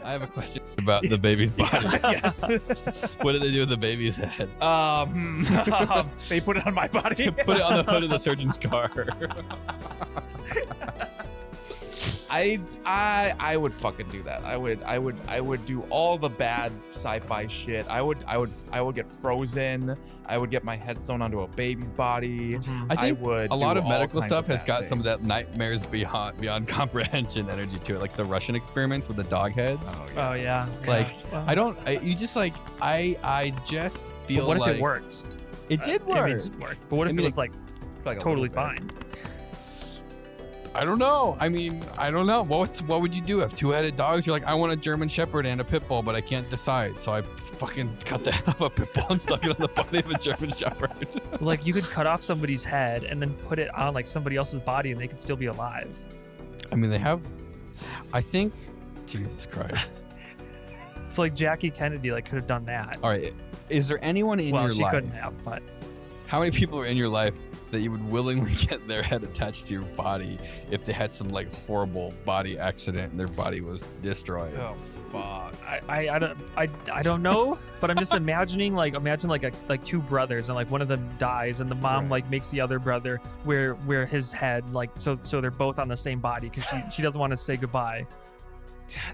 I have a question about the baby's body. Yes. What did they do with the baby's head? They put it on my body. Put it on the hood of the surgeon's car. I would fucking do that. I would do all the bad sci-fi shit. I would get frozen. I would get my head sewn onto a baby's body. I think would a lot do of all medical kinds stuff of has bad got some of that things. nightmares beyond comprehension energy to it, like the Russian experiments with the dog heads. Oh yeah. Like Well, you just like I just feel but what like if it worked? It did I work. mean, it worked. But what if I mean, it was like Like a totally little bit. fine? I don't know. I mean, I don't know. What would you do if two-headed dogs? You're like, I want a German Shepherd and a pit bull, but I can't decide. So I fucking cut the head off a pit bull and stuck it on the body of a German Shepherd. Like you could cut off somebody's head and then put it on like somebody else's body and they could still be alive. I mean, they have. I think. Jesus Christ. So like Jackie Kennedy like could have done that. All right. Is there anyone in Well, your she life? couldn't have, but How many people are in your life that you would willingly get their head attached to your body if they had some like horrible body accident and their body was destroyed? Oh fuck. I don't know, but I'm just imagine like two brothers and like one of them dies and the mom Right. like makes the other brother wear his head like so they're both on the same body because she doesn't want to say goodbye.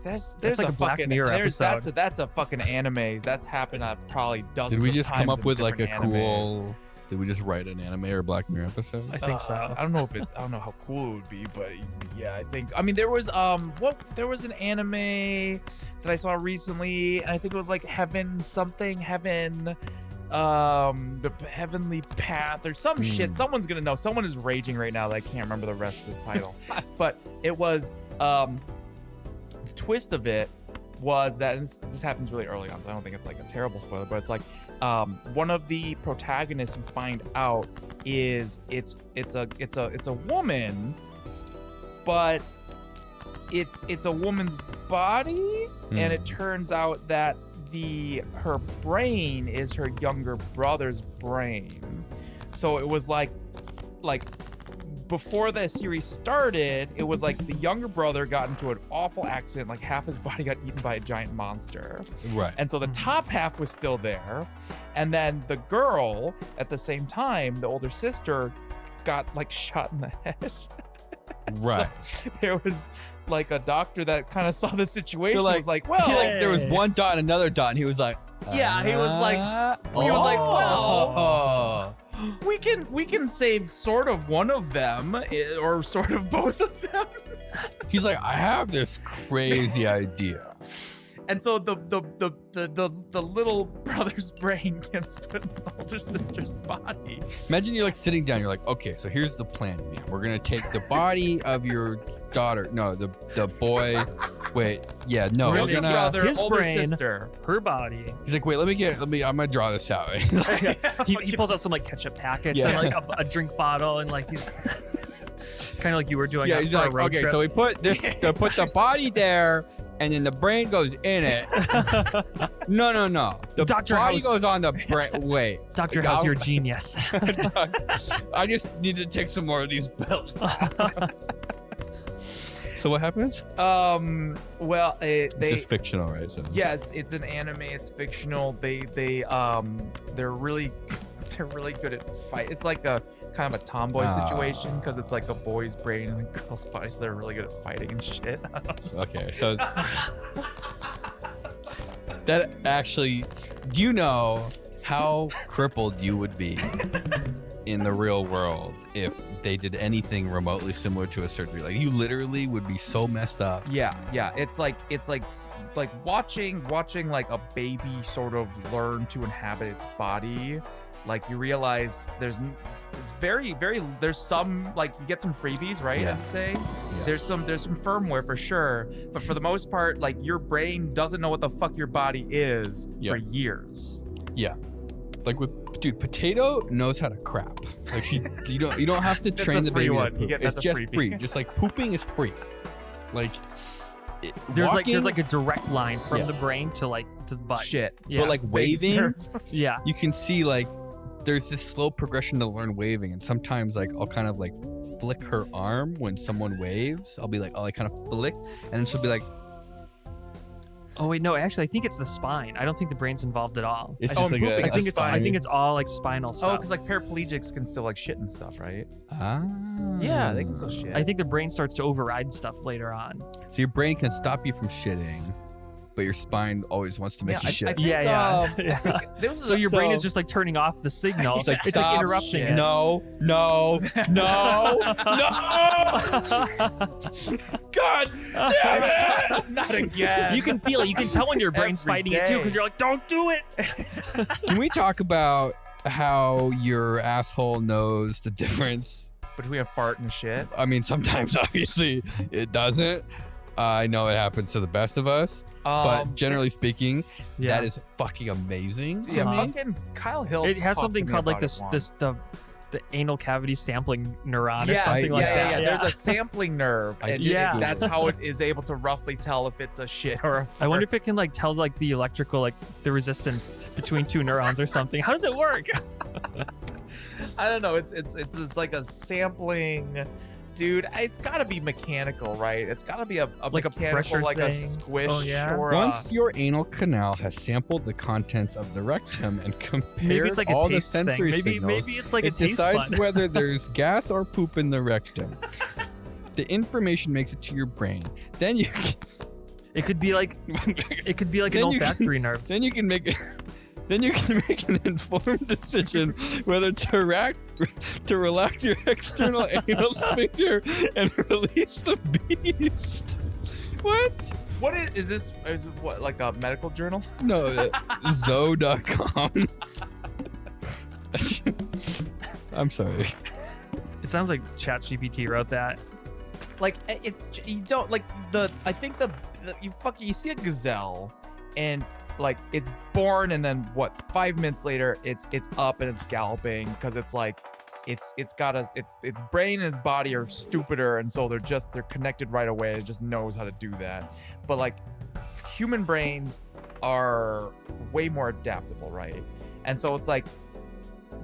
There's like a a Black fucking Mirror episode. That's a fucking anime. That's happened probably dozens. Did we of just come times up in with like a different animes. cool? Did we just write an anime or Black Mirror episode? I think so. I don't know if it. I don't know how cool it would be, but yeah, I think. I mean, there was there was an anime that I saw recently, and I think it was like Heaven, the Heavenly Path or some shit. Someone's gonna know. Someone is raging right now that I can't remember the rest of this title, but it was the twist of it was that, and this happens really early on, so I don't think it's like a terrible spoiler, but it's like one of the protagonists you find out is it's a woman, but it's a woman's body, and it turns out that her brain is her younger brother's brain. So it was like before the series started, it was like the younger brother got into an awful accident, like half his body got eaten by a giant monster. Right. And so the top half was still there. And then the girl, at the same time, the older sister, got like shot in the head. Right. So there was like a doctor that kind of saw the situation. Like- Was like, well, There was one dot and another dot, and he was like, yeah, he was like, well, we can save sort of one of them, or sort of both of them. He's like, I have this crazy idea. And so the little brother's brain gets put in the older sister's body. Imagine you're like sitting down. You're like, okay, so here's the plan, man. We're gonna take the body of your daughter. No, the boy. Wait, yeah, no, We're we're gonna gonna. brother, his older brain. sister. Her body. He's like, wait, let me. I'm gonna draw this out. He pulls out some like ketchup packets Yeah. and like a drink bottle and like he's kind of like you were doing. Yeah, he's on like, a road okay, trip. so we put the body there, and then the brain goes in it. No. The Dr. body House. goes on the brain. Wait, Dr. House, you're a genius. I just need to take some more of these pills. So what happens? Well, It's just fictional, right? So. yeah, it's an anime. It's fictional. They're really good at fight. It's like a kind of a tomboy situation because it's like a boy's brain and a girl's body, so they're really good at fighting and shit. Okay, so that actually, do you know how crippled you would be in the real world if they did anything remotely similar to a surgery? Like, you literally would be so messed up. Yeah. It's like watching like a baby sort of learn to inhabit its body. Like, you realize there's some, like, you get some freebies, right? Yeah. As you say, Yeah. there's some firmware for sure, but for the most part, like, your brain doesn't know what the fuck your body is Yeah. for years. Yeah. Like, dude, Potato knows how to crap. Like, you don't have to That's train a the free baby one. to poop. That's It's a just freebie. free. Just like pooping is free. Like, There's walking, like a direct line from Yeah. the brain to the butt. Shit. Yeah. but like Vagus waving, nerve. Yeah. you can see like there's this slow progression to learn waving, and sometimes like I'll kind of like flick her arm when someone waves. I'll like kind of flick, and then she'll be like, Oh wait, no, actually, I think it's the spine. I don't think the brain's involved at all. It's I just think, like a I think it's spine. I think it's all like spinal Oh, stuff. because like paraplegics can still like shit and stuff, right? Ah. Yeah, they can still shit. I think the brain starts to override stuff later on. So your brain can stop you from shitting, but your spine always wants to make you shit. I think, Yeah. I think there was So your brain so- is just like turning off the signal. It's like, it's like stop, interrupting shit. it. No, no, no, no! God damn it! not again. You can feel it. You can tell when your brain's Every fighting it too, day. because you're like, don't do it. Can we talk about how your asshole knows the difference? between a fart and shit. I mean, sometimes obviously it doesn't. I know it happens to the best of us, but generally speaking, that is fucking amazing. Yeah, Uh-huh. fucking Kyle Hill. It has talked something to me called like about it this once. the anal cavity sampling neuron or Yeah, something like that. yeah. There's a sampling nerve, I and did Yeah. that's how it is able to roughly tell if it's a shit or a fart. I wonder if it can like tell like the electrical like the resistance between two neurons or something. How does it work? I don't know. It's like a sampling, dude. It's got to be mechanical, right? It's got to be a Like a mechanical, pressure like a thing. squish. Oh, yeah? Or Once your anal canal has sampled the contents of the rectum and compared Maybe it's like a all the taste thing. sensory Maybe signals, it's like a it taste decides bud. whether there's gas or poop in the rectum. The information makes it to your brain. Then you It could be like an Then you can- olfactory nerve. then you can make an informed decision whether to relax your external anal sphincter and release the beast. What? what is this? Is it what, like a medical journal? No, Zoe.com. I'm sorry. It sounds like ChatGPT wrote that. Like it's you don't like the. I think the you see a gazelle, and like it's born, and then what? 5 minutes later, it's up and it's galloping because it's like. It's got its brain and its body are stupider, and so they're connected right away. It just knows how to do that. But like human brains are way more adaptable, right? And so it's like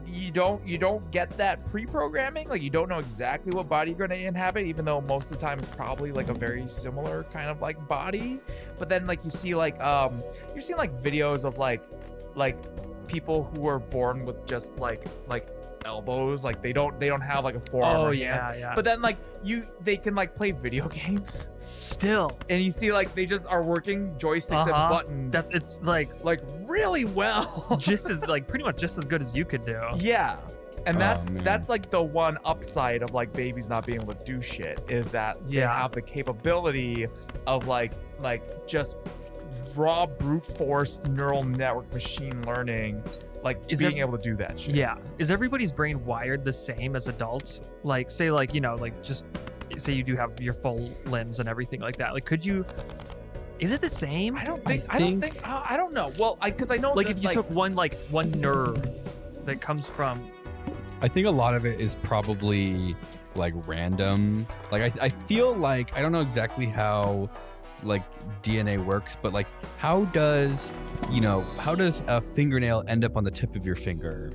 you don't get that pre-programming. Like you don't know exactly what body you're gonna inhabit, even though most of the time it's probably like a very similar kind of like body. But then like you see like you're seeing like videos of like people who are born with just like elbows, like they don't have like a forearm or hands. yeah. But then like they can like play video games, Still, and you see like they just are working joysticks and buttons it's like really well. just as like pretty much just as good as you could do. Yeah. And Oh, man. that's like the one upside of like babies not being able to do shit is that they Yeah. have the capability of like just raw brute force neural network machine learning, like Is being that- able to do that shit. Yeah. Is everybody's brain wired the same as adults? Like, say, like, you know, like just say you do have your full limbs and everything like that. Like, could you? Is it the same? I don't think. I don't know. Well, because I know Like, that, if you took one nerve that comes from. I think a lot of it is probably like random. Like I feel like I don't know exactly how like DNA works, but like how does a fingernail end up on the tip of your finger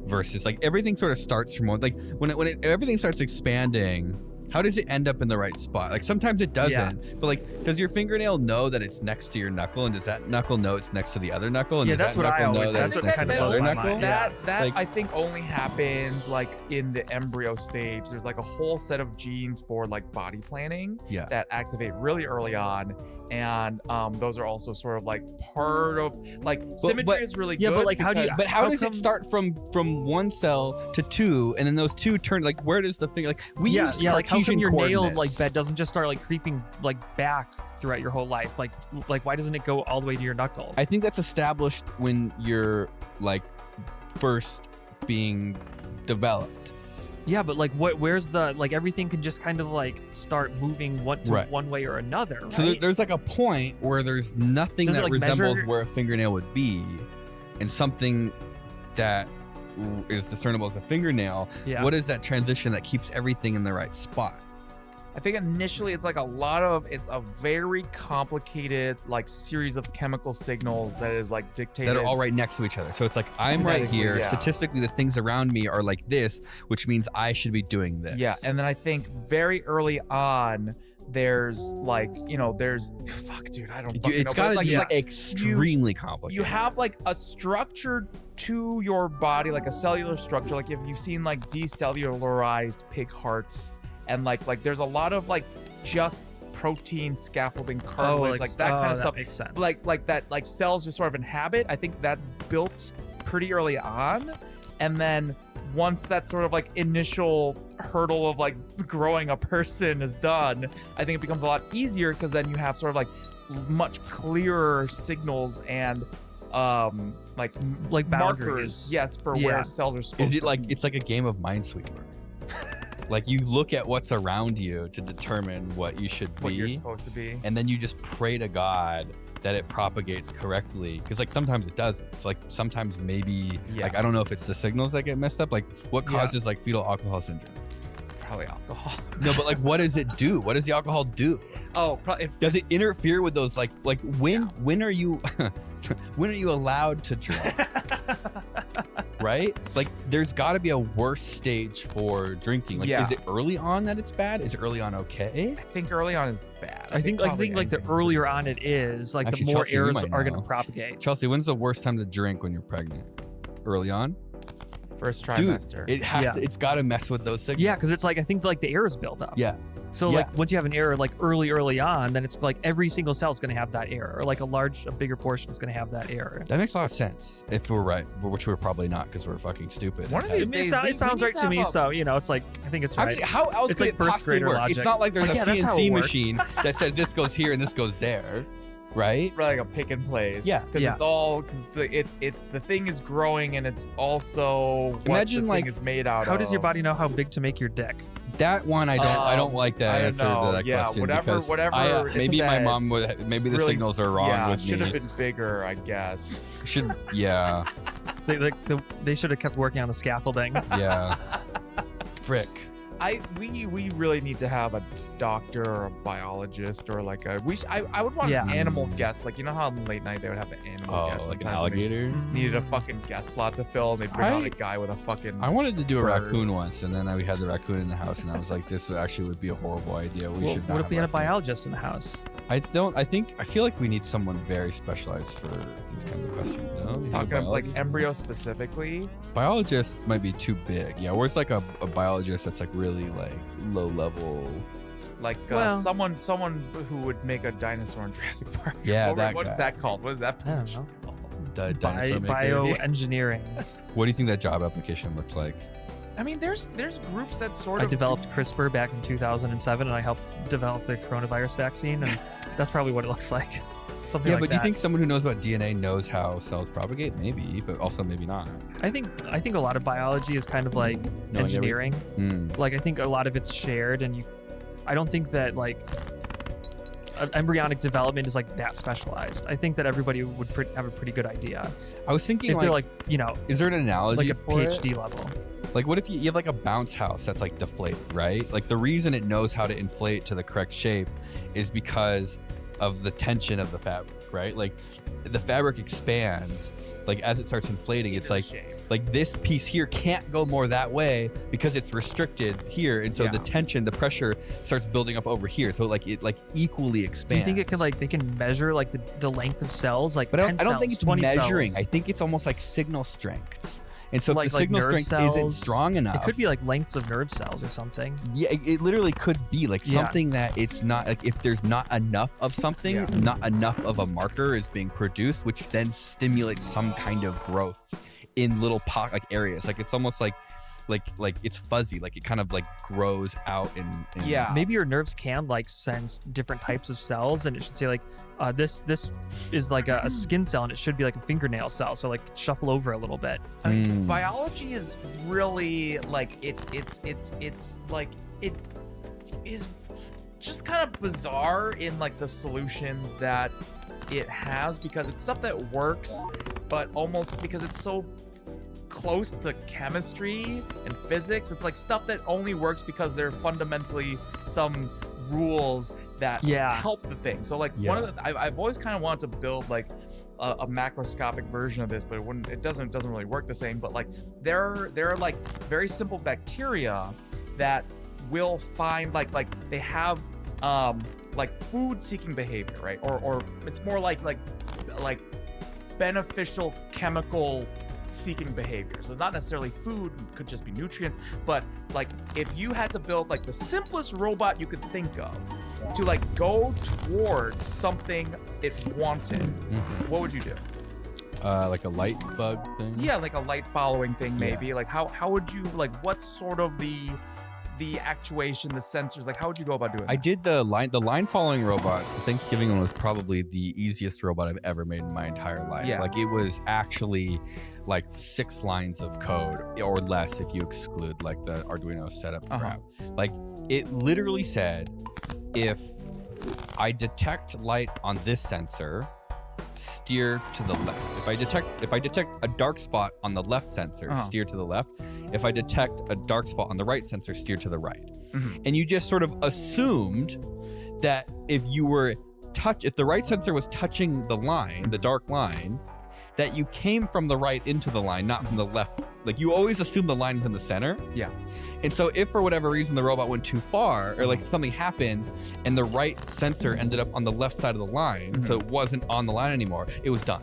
versus like everything sort of starts from one, like when everything starts expanding, how does it end up in the right spot? Like sometimes it doesn't, but like does your fingernail know that it's next to your knuckle, and does that knuckle know it's next to the other knuckle, and Yeah, does that's that what I knuckle know always- that that's it's what next kind to of the blows other my knuckle? mind. that Like- I think only happens like in the embryo stage. There's like a whole set of genes for like body planning Yeah. that activate really early on, and those are also sort of like part of like symmetry but- is really Yeah, good. but, like, how do you- because- But how How does come- it start from one cell to two, and then those two turn? Like, where does the finger? Like, we use Like how come Cartesian your nail like coordinates. bed doesn't just start like creeping like back throughout your whole life? Like why doesn't it go all the way to your knuckle? I think that's established when you're like first being developed. Yeah, but like where's the like everything can just kind of like start moving Right. one way or another, right? So there's like a point where there's nothing Does it, that like, resembles measure- where a fingernail would be, and something that is discernible as a fingernail. Yeah. What is that transition that keeps everything in the right spot? I think initially it's like it's a very complicated like series of chemical signals that is like dictated. That are all right next to each other. So it's like I'm right Genetically, here. yeah. Statistically, the things around me are like this, which means I should be doing this. Yeah, and then I think very early on, there's like, there's fuck, dude, I don't fucking It's know. But gotta be like extremely complicated. you have like a structure to your body, like a cellular structure. Like if you've seen like decellularized pig hearts, and like there's a lot of like just protein scaffolding cartilage, like that kind of stuff. Makes sense. Like that, like cells just sort of inhabit. I think that's built pretty early on, and then once that sort of like initial hurdle of like growing a person is done, I think it becomes a lot easier because then you have sort of like much clearer signals and like boundaries. markers, yes, for where cells are supposed Is it to like be. it's like a game of Minesweeper? Like you look at what's around you to determine what you should be, what you're supposed to be. and then you just pray to God that it propagates correctly. Because like sometimes it doesn't. It's like sometimes maybe like I don't know if it's the signals that get messed up. Like what causes like fetal alcohol syndrome? Probably alcohol. No, but like what does it do? What does the alcohol do? Oh, probably. Does it interfere with those like when are you when are you allowed to drink? Right? Like there's got to be a worse stage for drinking. Like is it early on that it's bad? Is it early on okay? I think early on is bad. I think like the earlier on it is, like Actually, the more Chelsea, you errors might are going know. to propagate. Chelsea, when's the worst time to drink when you're pregnant? Early on? First Dude, trimester. it has to, it's got to mess with those signals. Yeah, because it's like I think like the errors build up. Yeah. So like once you have an error like early on, then it's like every single cell is going to have that error, or like a bigger portion is going to have that error. That makes a lot of sense if we're right, which we're probably not because we're fucking stupid. One of these days, It sounds right to me, so it's like I think it's right. How else It's could like it first possibly grader work? logic. It's not like there's Like, a yeah, that's how it CNC works. machine that says this goes here and this goes there, right? like a pick and place. Yeah. because it's all because it's the thing is growing and it's also what Imagine, the like, thing is made out of. How does your body know how big to make your dick? That one I don't like that I don't answer know. to that Yeah, question. whatever- because whatever it maybe my said, mom would. Maybe the really- signals are wrong yeah, with should me. have been bigger, I guess. Yeah, They should have kept working on the scaffolding. yeah. Frick. We really need to have a doctor or a biologist or like I would want Yeah. an animal guest. Like, you know how on late night they would have the animal guest, Like an sometimes when they just alligator. needed a fucking guest slot to fill, and they bring out a guy with a fucking I wanted to do a bird. raccoon once, and then we had the raccoon in the house, and I was like, "This actually would be a horrible idea. We Well, should." what not if we had a have raccoons." biologist in the house? I feel like we need someone very specialized for these kinds of questions. No, You need a talking about like biologist? embryo specifically. Biologist might be too big. Yeah, where's like a biologist that's like really like low level. Like Well- someone who would make a dinosaur in Jurassic Park. Yeah, that what's guy. that called? What is that I don't position? know. Dinosaur maker. Bioengineering. What do you think that job application looked like? I mean, there's groups that sort I of developed CRISPR back in 2007, and I helped develop the coronavirus vaccine, and that's probably what it looks like. Something Yeah, like but do that. you think someone who knows about DNA knows how cells propagate? Maybe, but also maybe not. I think a lot of biology is kind of like Knowing engineering. Hmm. Like I think a lot of it's shared, and I don't think that like embryonic development is like that specialized. I think that everybody would have a pretty good idea I was thinking if they're like is there an analogy like a for it? PhD level. Like, what if you have like a bounce house that's like deflated, right? Like, the reason it knows how to inflate to the correct shape is because of the tension of the fabric, right? Like, the fabric expands, like as it starts inflating, it's like this piece here can't go more that way because it's restricted here, and so the tension, the pressure starts building up over here. So like it equally expands. Do you think it can like they can measure like the length of cells, like But 10 I don't think cells, it's 20 measuring. cells? I think it's almost like signal strengths. And so Like- if the like signal nerve strength isn't cells. strong enough, It could be like lengths of nerve cells or something. yeah, it literally could be like Yeah. something that it's not like if there's not enough of something, not enough of a marker is being produced, which then stimulates some kind of growth in little like areas. Like it's almost like it's fuzzy, like it kind of like grows out and Yeah. Maybe your nerves can like sense different types of cells, and it should say like this is like a skin cell, and it should be like a fingernail cell. So like shuffle over a little bit. I mean, Mm. biology is really like it's like it is just kind of bizarre in like the solutions that it has, because it's stuff that works, but almost because it's so close to chemistry and physics, it's like stuff that only works because there are fundamentally some rules that help the thing. So like one of the I've always kind of wanted to build like a macroscopic version of this, but it doesn't really work the same. But like there are like very simple bacteria that will find like they have food seeking behavior, right? Or it's more like beneficial chemical seeking behavior. So it's not necessarily food, it could just be nutrients, but like if you had to build like the simplest robot you could think of to like go towards something it wanted, what would you do? Like a light bug thing? Yeah, like a light following thing maybe. Yeah. Like how would you, like what's sort of the actuation, the sensors, like how would you go about doing that? I did the line following robots. The Thanksgiving one was probably the easiest robot I've ever made in my entire life. Yeah. Like it was actually like 6 lines of code or less if you exclude like the Arduino setup crap. Like it literally said, if I detect light on this sensor, steer to the left. If I detect a dark spot on the left sensor, steer to the left. If I detect a dark spot on the right sensor, steer to the right. And you just sort of assumed that if the right sensor was touching the line, the dark line, that you came from the right into the line, not from the left. Like you always assume the line is in the center. Yeah. And so if for whatever reason the robot went too far, or like something happened and the right sensor ended up on the left side of the line, so it wasn't on the line anymore, it was done.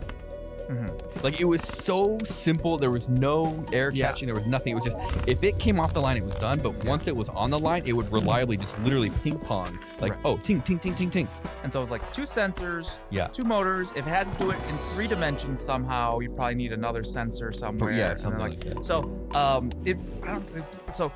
Like it was so simple. There was no air catching. There was nothing. It was just, if it came off the line, it was done. But once it was on the line, it would reliably just literally ping pong. Like, oh, ting, ting, ting, ting, ting. And so it was like 2 sensors, Yeah. 2 motors. If it had to do it in 3 dimensions somehow, you'd probably need another sensor somewhere. Yeah, and then, something like that. So,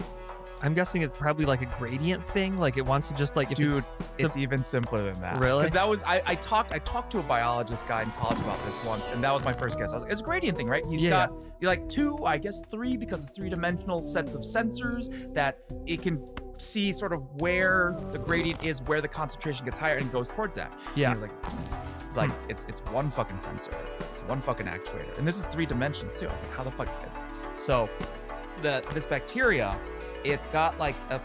I'm guessing it's probably like a gradient thing. Like it wants to just like, if dude, it's even simpler than that. Really? Because that was, I talked to a biologist guy in college about this once, and that was my first guess. I was like, it's a gradient thing, right? He's got like 2, I guess 3, because it's 3-dimensional sets of sensors that it can see sort of where the gradient is, where the concentration gets higher, and goes towards that. Yeah. And he's like, it's one fucking sensor. It's one fucking actuator. And this is 3 dimensions too. I was like, how the fuck? So this bacteria, it's got like a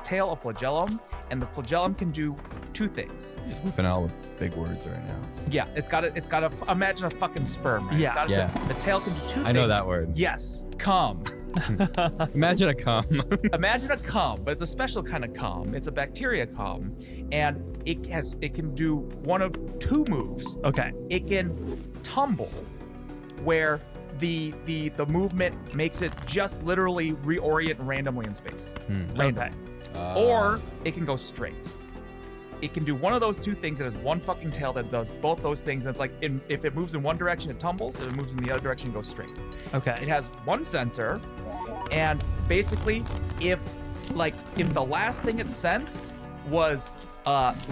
tail, a flagellum, and the flagellum can do 2 things. You're just whipping out with big words right now. Yeah, it's got to imagine a fucking sperm, right? Yeah. The tail can do 2 things. I know that word. Yes, cum. Imagine a cum. Imagine a cum, but it's a special kind of cum. It's a bacteria cum, and it can do one of 2 moves. Okay. It can tumble, where the movement makes it just literally reorient randomly in space. Okay. Or it can go straight. It can do one of those 2 things. It has one fucking tail that does both those things. And it's like, if it moves in one direction, it tumbles. If it moves in the other direction, it goes straight. Okay. It has 1 sensor, and basically, if the last thing it sensed was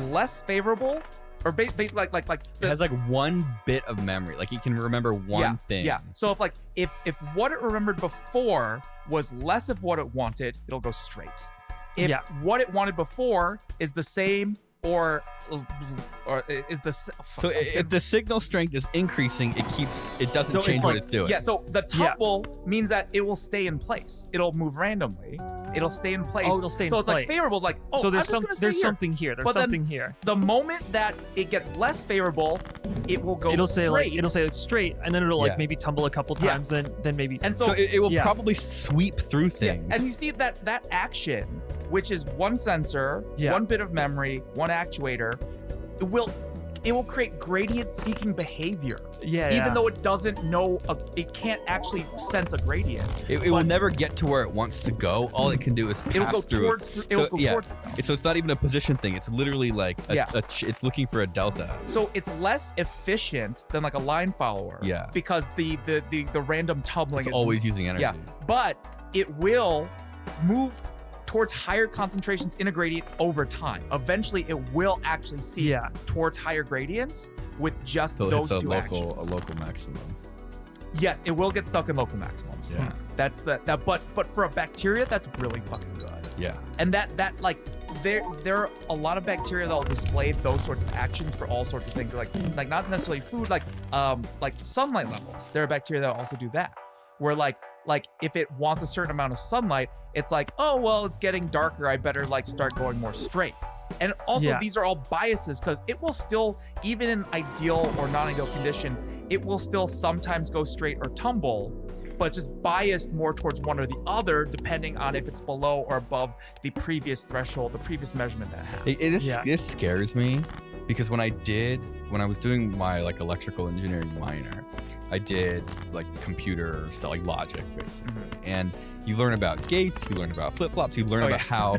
less favorable, or basically like It has like 1 bit of memory. Like it can remember one thing. Yeah. So if what it remembered before was less of what it wanted, it'll go straight. If what it wanted before is the same or is the so if the signal strength is increasing, it doesn't change what it's doing. Yeah, so the tumble means that it will stay in place. It'll move randomly. It'll stay in place. Oh, it'll stay in place. So it's like favorable, like, oh, so I'm just gonna stay there's here. something here. There's But then something here. The moment that it gets less favorable, it will go It'll straight. say like straight, and then it'll like maybe tumble a couple times, then maybe. And So it will probably sweep through things. Yeah, and you see that action, which is 1 sensor, 1 bit of memory, 1 actuator, it will create gradient seeking behavior. Even though it doesn't know, it can't actually sense a gradient. It will never get to where it wants to go. All it can do is pass It'll go through towards. It'll go towards. So it's not even a position thing. It's literally like it's looking for a delta. So it's less efficient than like a line follower. Yeah. Because the random tumbling is always using energy. Yeah. But it will move towards higher concentrations in a gradient over time. Eventually, it will actually see towards higher gradients with just those 2 actions. A local maximum. Yes, it will get stuck in local maximums. Yeah. That's but for a bacteria, that's really fucking good. Yeah. And that like there are a lot of bacteria that will display those sorts of actions for all sorts of things. Like not necessarily food, like sunlight levels. There are bacteria that will also do that. Where like if it wants a certain amount of sunlight, it's like, oh well, it's getting darker, I better like start going more straight. And also these are all biases, because it will still, even in ideal or non-ideal conditions, it will still sometimes go straight or tumble, but it's just biased more towards one or the other, depending on if it's below or above the previous threshold, the previous measurement that has. This scares me because when I was doing my like electrical engineering minor, I did like computer stuff, like logic, basically. And you learn about gates, you learn about flip-flops, you learn about how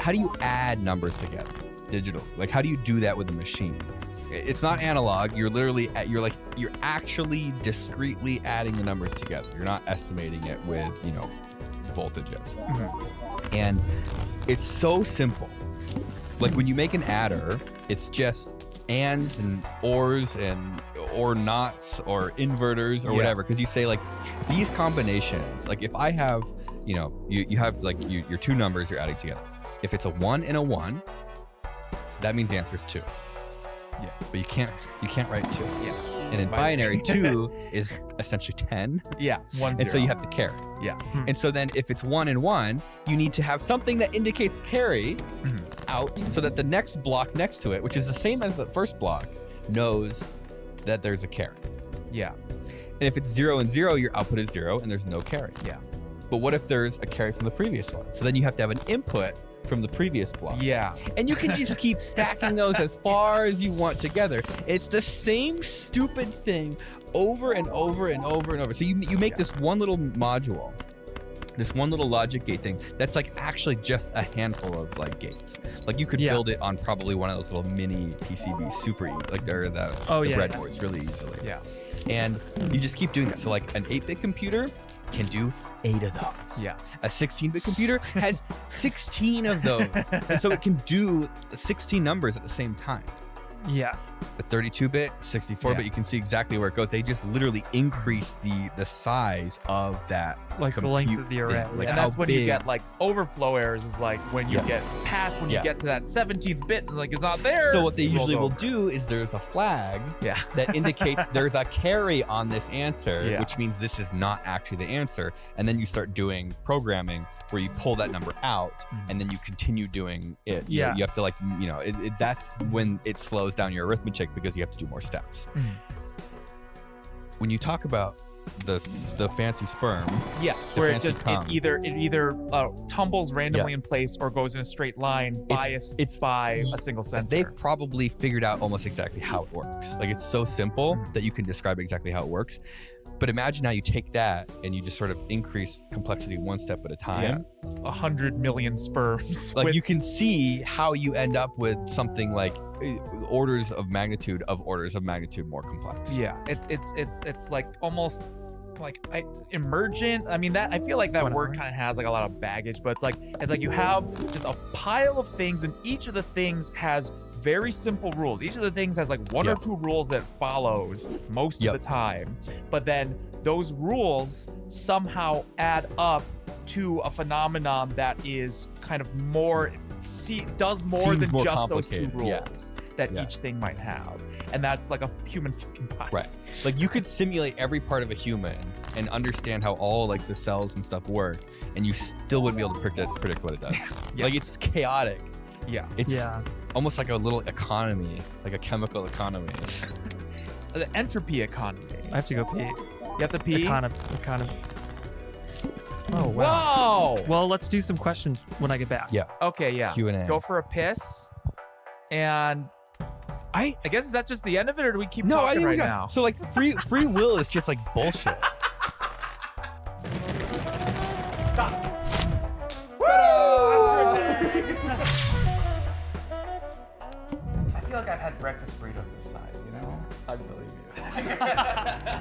how do you add numbers together digital? Like, how do you do that with a machine? It's not analog. You're literally you're actually discretely adding the numbers together. You're not estimating it with, voltages. And it's so simple. Like when you make an adder, it's just ands and ors and or nots or inverters or whatever. Because you say like these combinations, like if I have, you have like your two numbers you're adding together. If it's a 1 and a 1, that means the answer is 2. Yeah, but you can't write 2. Yeah. And in binary, 2 is essentially 10. Yeah, 1 0. And so you have to carry. Yeah. And so then if it's 1 and 1, you need to have something that indicates carry out so that the next block next to it, which is the same as the first block, knows that there's a carry. Yeah. And if it's 0 and 0, your output is 0 and there's no carry. Yeah. But what if there's a carry from the previous one? So then you have to have an input from the previous block. Yeah. And you can just keep stacking those as far as you want together. It's the same stupid thing over and over and over and over. So you make this one little module, this one little logic gate thing that's like actually just a handful of like gates. Like you could build it on probably one of those little mini PCBs super easy, like they're the breadboards really easily. Yeah. And you just keep doing that. So like an 8-bit computer can do 8 of those. Yeah. A 16-bit computer has 16 of those. And so it can do 16 numbers at the same time. Yeah. A 32-bit, 64-bit, you can see exactly where it goes. They just literally increase the size of that. Like the length of the array. Like and that's when you get like overflow errors is like when you get past, when you get to that 17th bit, and like it's not there. So what they usually will do is there's a flag that indicates there's a carry on this answer, which means this is not actually the answer. And then you start doing programming where you pull that number out and then you continue doing it. You have to like, that's when it slows down your arithmetic because you have to do more steps. When you talk about the fancy sperm, where it either tumbles randomly in place or goes in a straight line, biased by a single sensor. They've probably figured out almost exactly how it works. Like it's so simple that you can describe exactly how it works. But imagine now you take that and you just sort of increase complexity one step at a time. 100 million sperms. Like you can see how you end up with something like orders of magnitude more complex. Yeah, it's like almost like emergent. I mean, that I feel like that word kind of has like a lot of baggage, but it's like you have just a pile of things, and each of the things has very simple rules. Each of the things has like one or two rules that it follows most of the time, but then those rules somehow add up to a phenomenon that is kind of more does more than just those two rules that each thing might have. And that's like a human fucking body. Right. Like you could simulate every part of a human and understand how all like the cells and stuff work, and you still wouldn't be able to predict what it does. Like it's chaotic. Yeah. It's almost like a little economy, like a chemical economy. The entropy economy. I have to go pee. You have to pee? Economy. Oh, wow. Whoa! Well, let's do some questions when I get back. Yeah. Okay, yeah. Q&A. Go for a piss. And I guess that's just the end of it, or do we keep talking right now? So like free will is just like bullshit. I feel like I've had breakfast burritos this size, you know? I believe you.